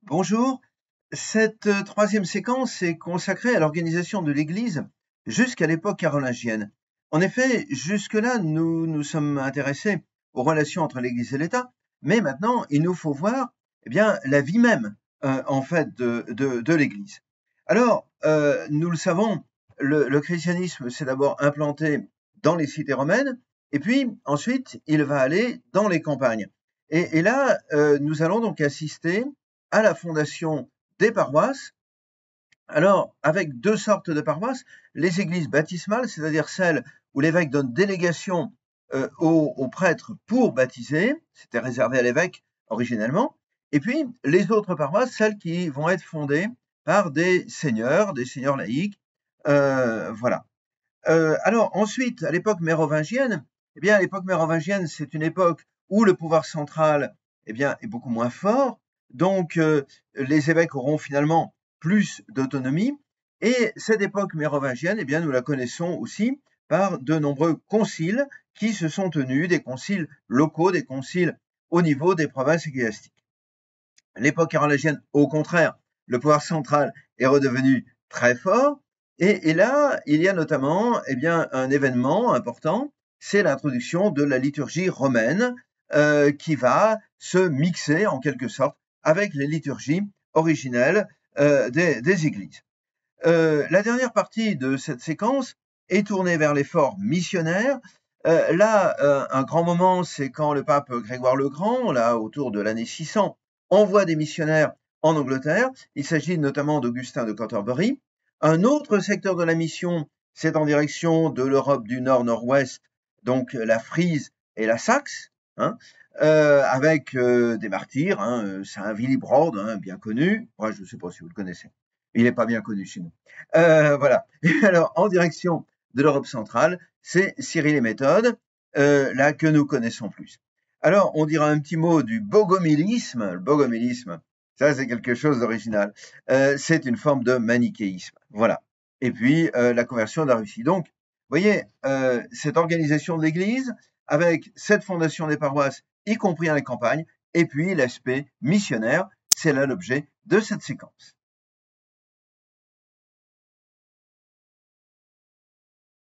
Bonjour, cette troisième séquence est consacrée à l'organisation de l'Église jusqu'à l'époque carolingienne. En effet, jusque-là, nous nous sommes intéressés aux relations entre l'Église et l'État, mais maintenant, il nous faut voir la vie même en fait de l'Église. Alors, nous le savons, le christianisme s'est d'abord implanté dans les cités romaines, et puis ensuite, il va aller dans les campagnes. Et là, nous allons donc assister à la fondation des paroisses. Alors, avec deux sortes de paroisses, les églises baptismales, c'est-à-dire celles où l'évêque donne délégation aux prêtres pour baptiser, c'était réservé à l'évêque originellement, et puis les autres paroisses, celles qui vont être fondées par des seigneurs laïcs, voilà. Alors ensuite, à l'époque mérovingienne, l'époque mérovingienne, c'est une époque où le pouvoir central, est beaucoup moins fort. Donc, les évêques auront finalement plus d'autonomie. Et cette époque mérovingienne, nous la connaissons aussi par de nombreux conciles qui se sont tenus, des conciles locaux, des conciles au niveau des provinces ecclésiastiques. L'époque carolingienne, au contraire, le pouvoir central est redevenu très fort. Et là, il y a notamment un événement important, c'est l'introduction de la liturgie romaine qui va se mixer en quelque sorte avec les liturgies originelles des églises. La dernière partie de cette séquence est tournée vers l'effort missionnaire. Un grand moment, c'est quand le pape Grégoire le Grand, là, autour de l'année 600, envoie des missionnaires en Angleterre. Il s'agit notamment d'Augustin de Canterbury. Un autre secteur de la mission, c'est en direction de l'Europe du Nord-Nord-Ouest, donc la Frise et la Saxe, hein, avec des martyrs. Saint Willibrord, bien connu. Moi, je ne sais pas si vous le connaissez. Il n'est pas bien connu chez nous. Voilà. Et alors, en direction de l'Europe centrale, c'est Cyril et Méthode, là que nous connaissons plus. Alors, on dira un petit mot du bogomilisme. Le bogomilisme, ça c'est quelque chose d'original. C'est une forme de manichéisme. Voilà. Et puis, la conversion de la Russie. Donc, vous voyez, cette organisation de l'Église, avec cette fondation des paroisses, y compris dans les campagnes, et puis l'aspect missionnaire, c'est là l'objet de cette séquence.